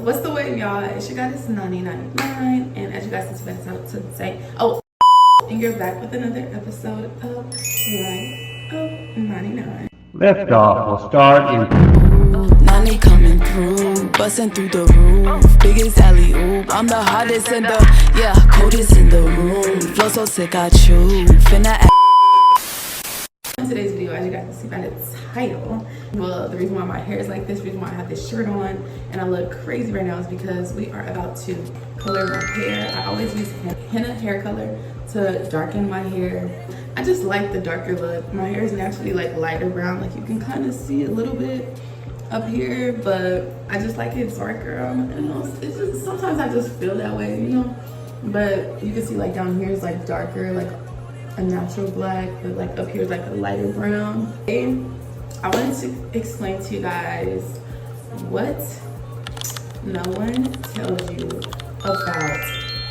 What's the wave, y'all? It's your goddess Nani99, and as you guys can see, that's out to say, and you're back with another episode of Life of 99. Liftoff will start in. Nani coming through, busting through the roof. Biggest alley oop, I'm the hottest in the, coldest in the room. Flow so sick, I chew. Finna. In today's video, as you guys can see by the title, well, the reason why my hair is like this, the reason why I have this shirt on and I look crazy right now is because we are about to color my hair. I always use henna hair color to darken my hair. I just like the darker look. My hair is naturally like lighter brown, like you can kind of see a little bit up here, but I just like it darker. You know, it's just sometimes I just feel that way, you know. But you can see like down here is like darker, like a natural black, but like up here is like a lighter brown. And I wanted to explain to you guys what no one tells you about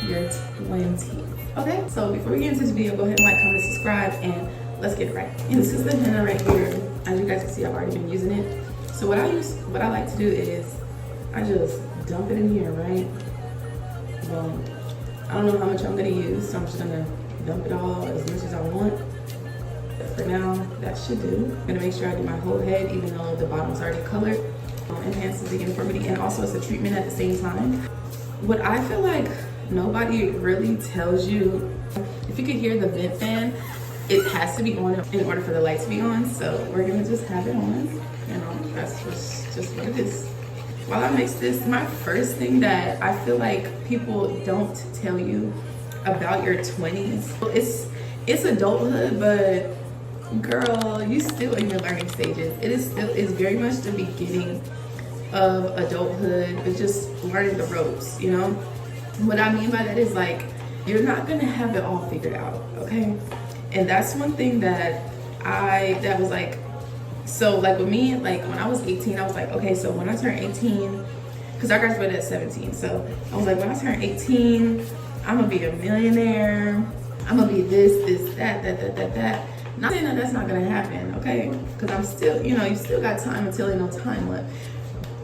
your 20s. Okay, so before we get into this video, go ahead and like, comment, subscribe, and let's get it right. And this is the henna right here. As you guys can see, I've already been using it. So what I like to do is I just dump it in here, right? Well, I don't know how much I'm gonna use, so I'm just gonna dump it all as much as I want. But for now, that should do. I'm gonna make sure I do my whole head, even though the bottom's already colored. Enhances the uniformity, and also it's a treatment at the same time. What I feel like nobody really tells you, if you could hear the vent fan, it has to be on in order for the light to be on. So we're gonna just have it on. You know, that's just what it is. While I mix this, my first thing that I feel like people don't tell you about your 20s, it's adulthood, but girl, you still in your learning stages. It's very much the beginning of adulthood, but just learning the ropes, you know. What I mean by that is like you're not gonna have it all figured out, okay? And that's one thing that was like, so like with me, like when I was 18, I was like, okay, so when I turn 18, because I graduated at 17, so I was like, when I turn 18, I'm gonna be a millionaire, I'm gonna be this, that. Not saying that that's not gonna happen, okay? Because I'm still, you know, you still got time until you know time left.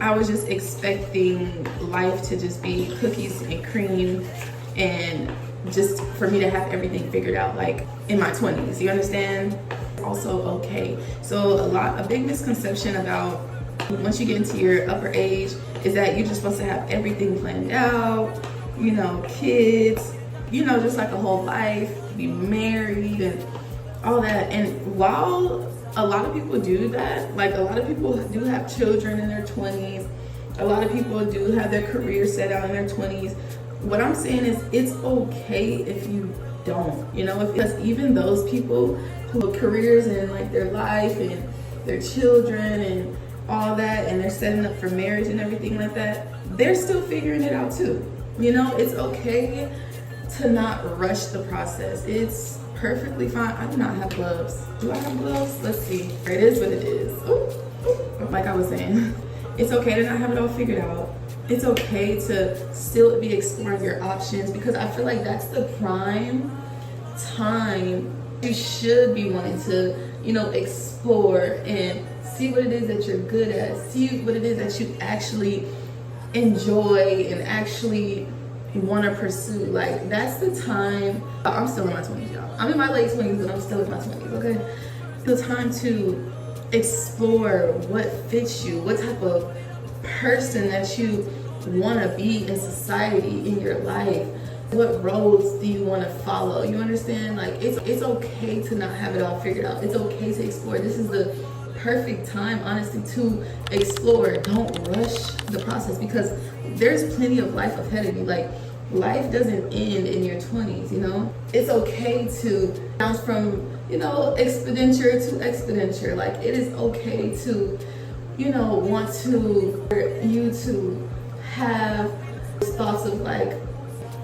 I was just expecting life to just be cookies and cream and just for me to have everything figured out like in my 20s, you understand? Also okay. So a big misconception about once you get into your upper age is that you're just supposed to have everything planned out, you know, kids, you know, just like a whole life, be married and all that. And while a lot of people do that, like a lot of people do have children in their 20s, a lot of people do have their career set out in their 20s, what I'm saying is it's okay if you don't, you know, because even those people who have careers and like their life and their children and all that, and they're setting up for marriage and everything like that, they're still figuring it out too. You know, it's okay to not rush the process. It's perfectly fine. I do not have gloves. Do I have gloves? Let's see. It is what it is. Ooh. Like I was saying, it's okay to not have it all figured out. It's okay to still be exploring your options, because I feel like that's the prime time you should be wanting to, you know, explore and see what it is that you're good at, see what it is that you actually enjoy and actually want to pursue. Like that's the time. I'm still in my 20s, y'all. I'm in my late 20s, but I'm still in my 20s, okay? The time to explore what fits you, what type of person that you want to be in society, in your life. What roads do you want to follow? You understand? Like it's okay to not have it all figured out. It's okay to explore. This is the perfect time, honestly, to explore. Don't rush the process, because there's plenty of life ahead of you. Like life doesn't end in your 20s, you know? It's okay to bounce from, you know, expenditure to expenditure. Like it is okay to, you know, want to have thoughts of like,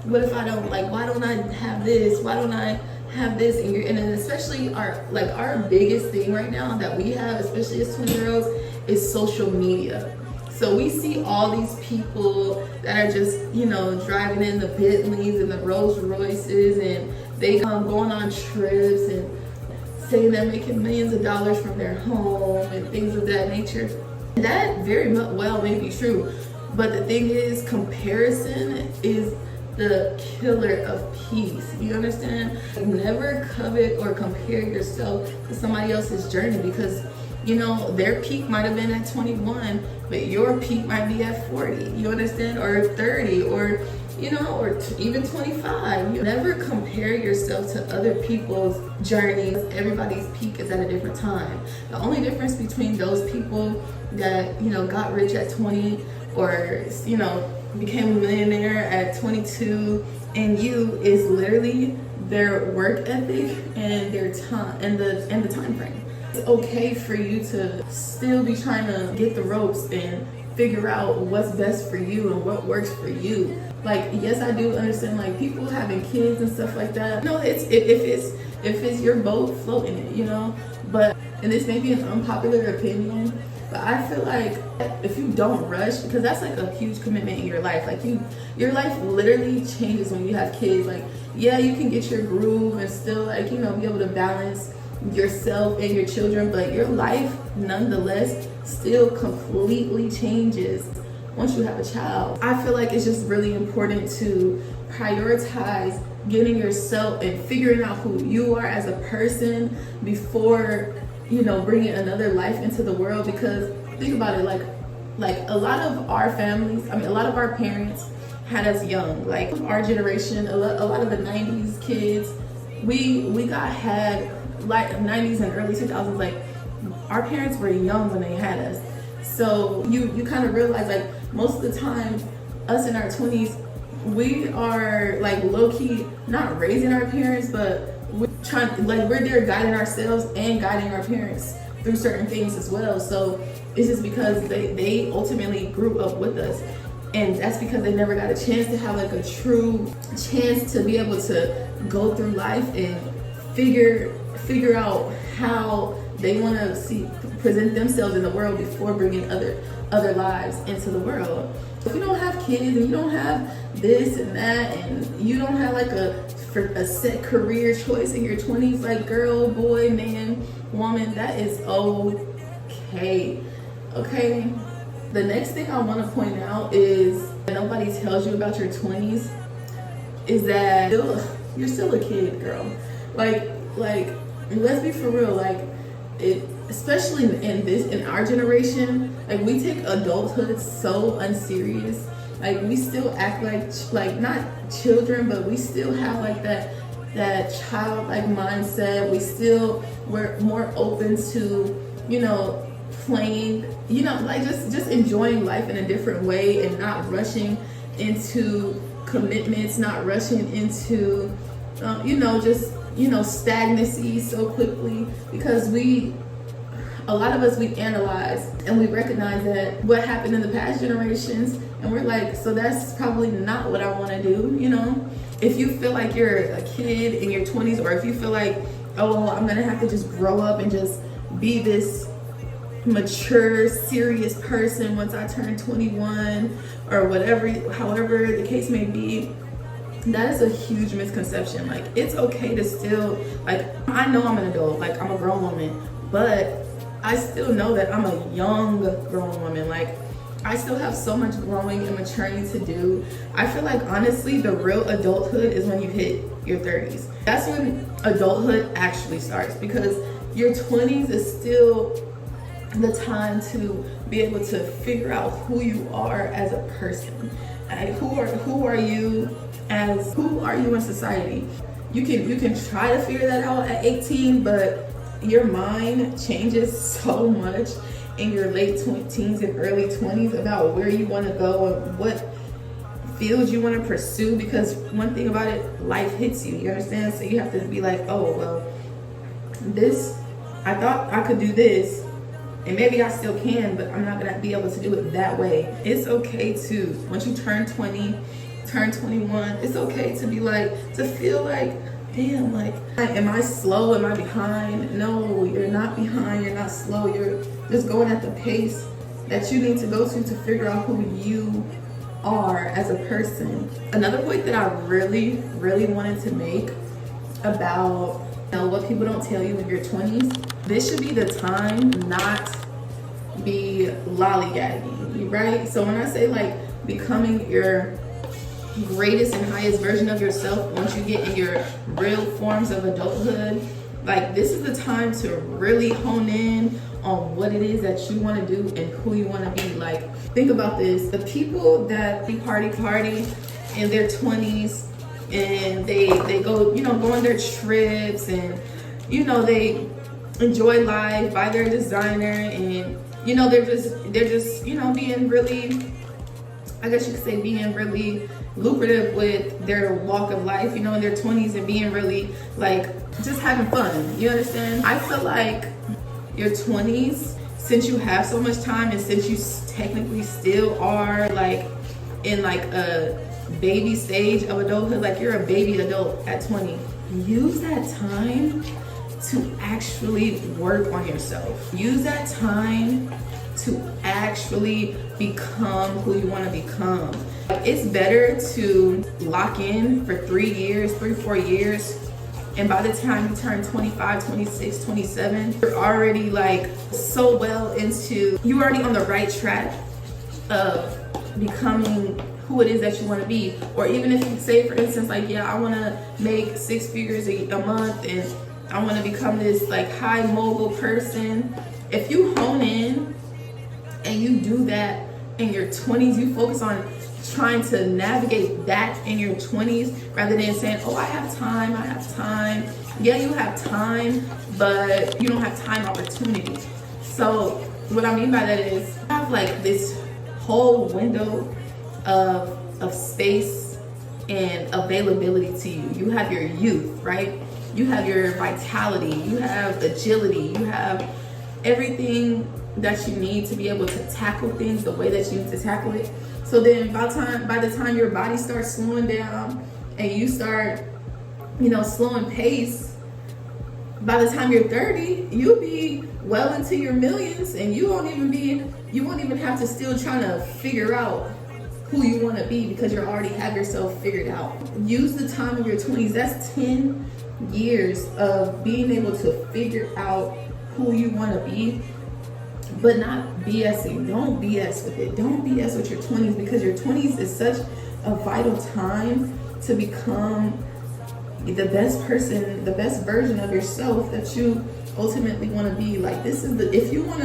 what if I don't, like, why don't I have this? Why don't I have this? And then especially our biggest thing right now that we have, especially as 20-year-olds, is social media. So we see all these people that are just, you know, driving in the Bentleys and the Rolls Royces, and they going on trips and saying they're making millions of dollars from their home and things of that nature. That very well may be true, But the thing is, comparison is the killer of peace. You understand? Never covet or compare yourself to somebody else's journey, because you know their peak might have been at 21, but your peak might be at 40. You understand? Or 30, or you know, or even 25. You never compare yourself to other people's journeys. Everybody's peak is at a different time. The only difference between those people that, you know, got rich at 20, or, you know, became a millionaire at 22, and you, is literally their work ethic and their time and the time frame. It's okay for you to still be trying to get the ropes and figure out what's best for you and what works for you. Like, yes, I do understand like people having kids and stuff like that. No, it's if it's your boat, float in it, you know. But, and this may be an unpopular opinion, but I feel like if you don't rush, because that's like a huge commitment in your life. Like your life literally changes when you have kids. Like, yeah, you can get your groove and still like, you know, be able to balance yourself and your children, but your life nonetheless still completely changes once you have a child. I feel like it's just really important to prioritize getting yourself and figuring out who you are as a person before, you know, bringing another life into the world. Because think about it, like a lot of our families, I mean, a lot of our parents had us young. Like our generation, a lot of the 90s kids, we got had like 90s and early 2000s, like our parents were young when they had us. So you kind of realize like most of the time us in our 20s, we are like low-key not raising our parents, but we're trying, like we're there guiding ourselves and guiding our parents through certain things as well. So it's just because they ultimately grew up with us, and that's because they never got a chance to have like a true chance to be able to go through life and figure out how they want to present themselves in the world before bringing other lives into the world. If you don't have kids and you don't have this and that, and you don't have like a set career choice in your 20s, like girl, boy, man, woman, that is okay. Okay. The next thing I want to point out is that nobody tells you about your 20s is that you're still a kid, girl. Like let's be for real. Like it, especially in our generation, like we take adulthood so unserious. Like we still act like not children, but we still have like that childlike mindset. We're more open to, you know, playing, you know, like just enjoying life in a different way and not rushing into commitments, not rushing into stagnancy so quickly, because a lot of us, we analyze and we recognize that what happened in the past generations, and we're like, so that's probably not what I want to do, you know? If you feel like you're a kid in your 20s, or if you feel like, oh, I'm gonna have to just grow up and just be this mature, serious person once I turn 21, or however the case may be, that is a huge misconception. Like, it's okay to still, like, I know I'm an adult, like I'm a grown woman, but I still know that I'm a young grown woman. Like, I still have so much growing and maturing to do. I feel like, honestly, the real adulthood is when you hit your 30s. That's when adulthood actually starts, because your 20s is still the time to be able to figure out who you are as a person. Like, who are you in society? You can try to figure that out at 18, but your mind changes so much in your late teens and early 20s about where you want to go and what fields you want to pursue. Because one thing about it, life hits you, you understand? So you have to be like, oh, well, I thought I could do this, and maybe I still can, but I'm not gonna be able to do it that way. It's okay to, once you turn 20, turn 21, it's okay to be like, to feel like, damn, like, am I slow? Am I behind? No, you're not behind, you're not slow. You're just going at the pace that you need to go to figure out who you are as a person. Another point that I really, really wanted to make about, you know, what people don't tell you in your 20s, this should be the time not be lollygagging. right? So when I say like becoming your greatest and highest version of yourself, once you get in your real forms of adulthood, like this is the time to really hone in on what it is that you want to do and who you want to be. Like, think about this: the people that party in their 20s and they go, you know, go on their trips and, you know, they enjoy life, buy their designer, and, you know, they're just, you know, being really, I guess you could say, being really lucrative with their walk of life, you know, in their 20s, and being really like just having fun. You understand? I feel like your 20s, since you have so much time and since you technically still are like in like a baby stage of adulthood, like you're a baby adult at 20, use that time to actually work on yourself. Use that time to actually become who you want to become. It's better to lock in for 4 years, and by the time you turn 25, 26, 27, you're already like so well into, you're already on the right track of becoming who it is that you want to be. Or even if you say, for instance, like, yeah, I want to make 6 figures a month and I want to become this like high mogul person. If you hone in and you do that in your 20s, you focus on trying to navigate that in your 20s rather than saying, oh, I have time. Yeah, you have time, but you don't have time opportunity. So what I mean by that is you have like this whole window of space and availability to you. You have your youth, right? You have your vitality, you have agility, you have everything that you need to be able to tackle things the way that you need to tackle it. So then by the time your body starts slowing down and you start, you know, slowing pace, by the time you're 30, you'll be well into your millions, and you won't even have to still trying to figure out who you want to be, because you already have yourself figured out. Use the time of your 20s. That's 10 years of being able to figure out who you want to be, but not BSing. Don't BS with it. Don't BS with your 20s, because your 20s is such a vital time to become the best person, the best version of yourself that you ultimately want to be. Like, this is the, if you want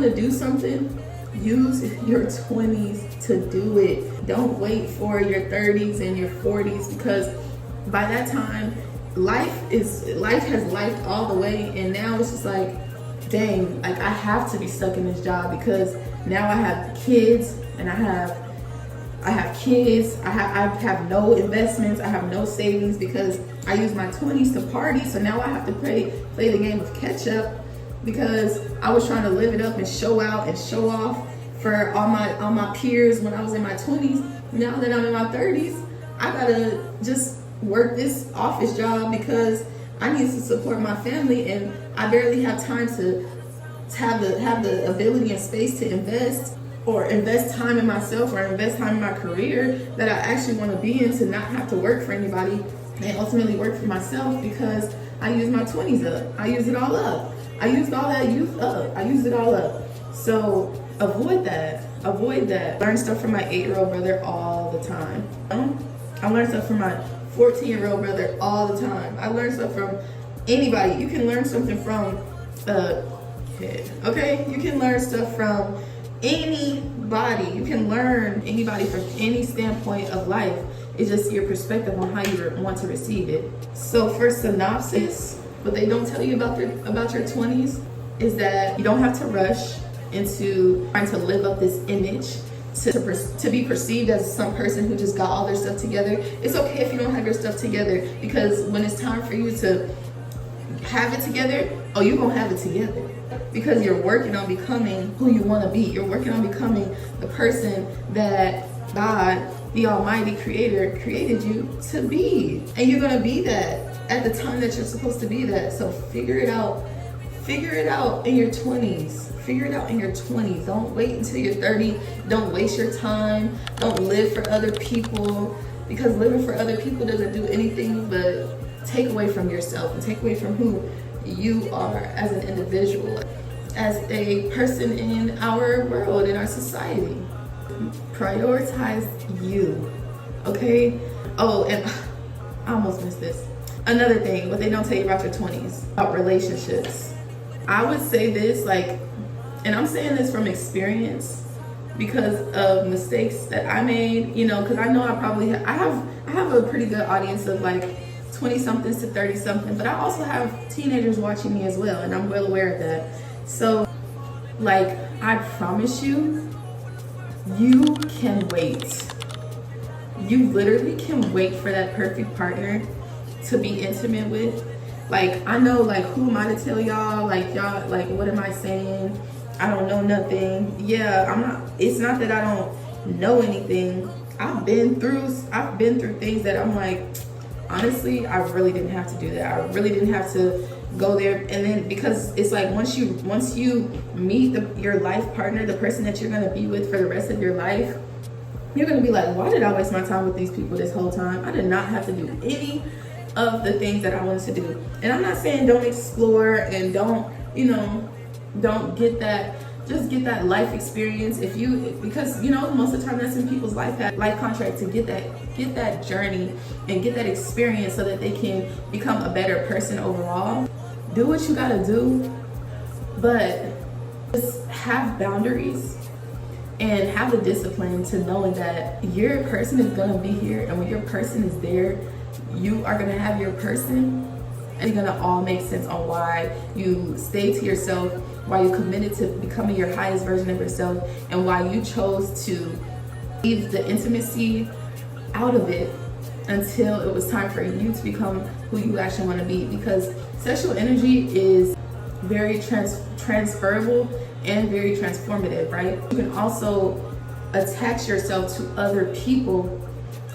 to do something, use your 20s to do it. Don't wait for your 30s and your 40s, because by that time life has lifed all the way, and now it's just like, dang, like I have to be stuck in this job because now I have kids and I have no investments, I have no savings, because I use my 20s to party. So now I have to play the game of catch up, because I was trying to live it up and show out and show off for all my peers when I was in my 20s. Now that I'm in my 30s, I gotta just work this office job because I need to support my family, and I barely have time to have the ability and space to invest time in myself or invest time in my career that I actually want to be in, to not have to work for anybody and ultimately work for myself, because I used my 20s up. I used it all up. I used all that youth up. I used it all up. So avoid that. Learn stuff from my 8-year-old brother all the time. I learn stuff from my 14-year-old brother all the time. I learn stuff from anybody. You can learn something from a kid, okay? You can learn stuff from anybody. You can learn anybody from any standpoint of life. It's just your perspective on how you want to receive it. So for synopsis, what they don't tell you about your 20s is that you don't have to rush into trying to live up this image to be perceived as some person who just got all their stuff together. It's okay if you don't have your stuff together, because when it's time for you to have it together, oh, you're gonna have it together, because you're working on becoming who you want to be. You're working on becoming the person that God, the Almighty Creator, created you to be, and you're gonna be that at the time that you're supposed to be that. So figure it out in your 20s. Figure it out in your 20s. Don't wait until you're 30. Don't waste your time. Don't live for other people, because living for other people doesn't do anything but take away from yourself and take away from who you are as an individual. as a person in our world, in our society. Prioritize you, okay? Oh, and I almost missed this. Another thing, what they don't tell you about your 20s, about relationships. I would say this, like, and I'm saying this from experience because of mistakes that I made, you know, because I know I probably I have a pretty good audience of like 20 somethings to 30 something, but I also have teenagers watching me as well, and I'm well aware of that. So like, I promise you, you can wait. You literally can wait for that perfect partner to be intimate with. Like, I know, like, who am I to tell y'all? Like, y'all, like, what am I saying? I don't know nothing. Yeah, I'm not, it's not that I don't know anything. I've been through things that I'm like, honestly, I really didn't have to do that. I really didn't have to go there. And then, because it's like, once you meet your life partner, the person that you're gonna be with for the rest of your life, you're gonna be like, why did I waste my time with these people this whole time? I did not have to do any of the things that I wanted to do. And I'm not saying don't explore and don't, you know, don't get that, just get that life experience because, you know, most of the time that's in people's life contract, to get that journey and get that experience so that they can become a better person overall. Do what you gotta do, but just have boundaries and have the discipline to knowing that your person is gonna be here, and when your person is there, you are gonna have your person, and it's gonna all make sense on why you stay to yourself, why you committed to becoming your highest version of yourself, and why you chose to leave the intimacy out of it until it was time for you to become who you actually want to be. Because sexual energy is very transferable and very transformative, right? You can also attach yourself to other people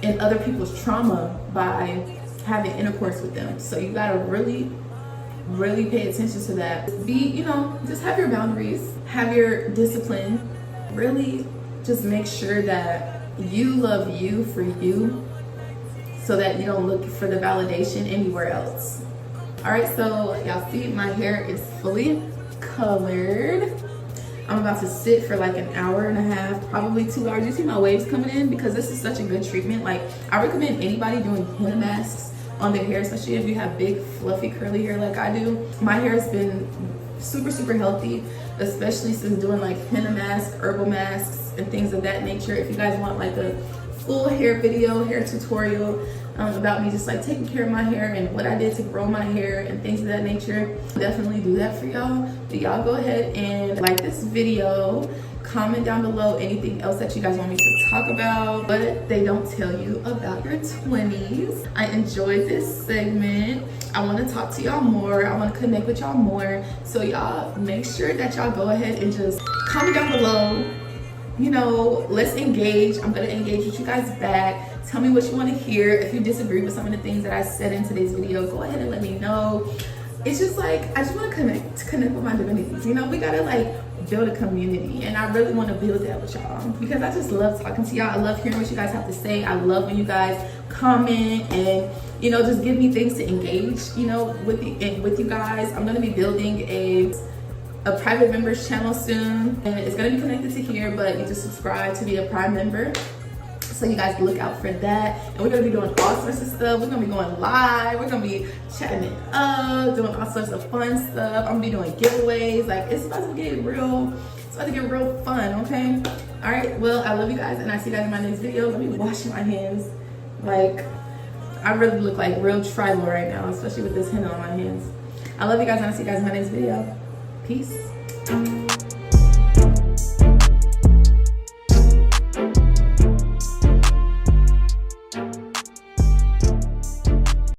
and other people's trauma by having intercourse with them. So you gotta really, really pay attention to that. You know, just have your boundaries, have your discipline. Really just make sure that you love you for you, so that you don't look for the validation anywhere else. All right, so y'all see my hair is fully colored. I'm about to sit for like an hour and a half, probably 2 hours. You see my waves coming in, because this is such a good treatment. Like, I recommend anybody doing henna masks on their hair, especially if you have big, fluffy, curly hair like I do. My hair has been super, super healthy, especially since doing like henna masks, herbal masks, and things of that nature. If you guys want like a full hair video, hair tutorial about me just like taking care of my hair and what I did to grow my hair and things of that nature, definitely do that for y'all. But y'all go ahead and like this video, comment down below anything else that you guys want me to talk about, but they don't tell you about your 20s. I enjoyed this segment. I want to talk to y'all more. I want to connect with y'all more. So y'all make sure that y'all go ahead and just comment down below. You know, let's engage. I'm gonna engage with you guys back. Tell me what you want to hear. If you disagree with some of the things that I said in today's video, go ahead and let me know. It's just like, I just want to connect with my divinities. You know, we gotta like build a community, and I really want to build that with y'all, because I just love talking to y'all. I love hearing what you guys have to say. I love when you guys comment and, you know, just give me things to engage, you know, with you guys. I'm gonna be building a private members channel soon, and it's gonna be connected to here, but you just subscribe to be a Prime member. So you guys look out for that. And we're gonna be doing all sorts of stuff. We're gonna be going live. We're gonna be chatting it up, doing all sorts of fun stuff. I'm gonna be doing giveaways. Like, it's about to get real fun, okay? All right, well, I love you guys, and I see you guys in my next video. Let me wash my hands. Like, I really look like real tribal right now, especially with this henna on my hands. I love you guys, and I'll see you guys in my next video. Peace.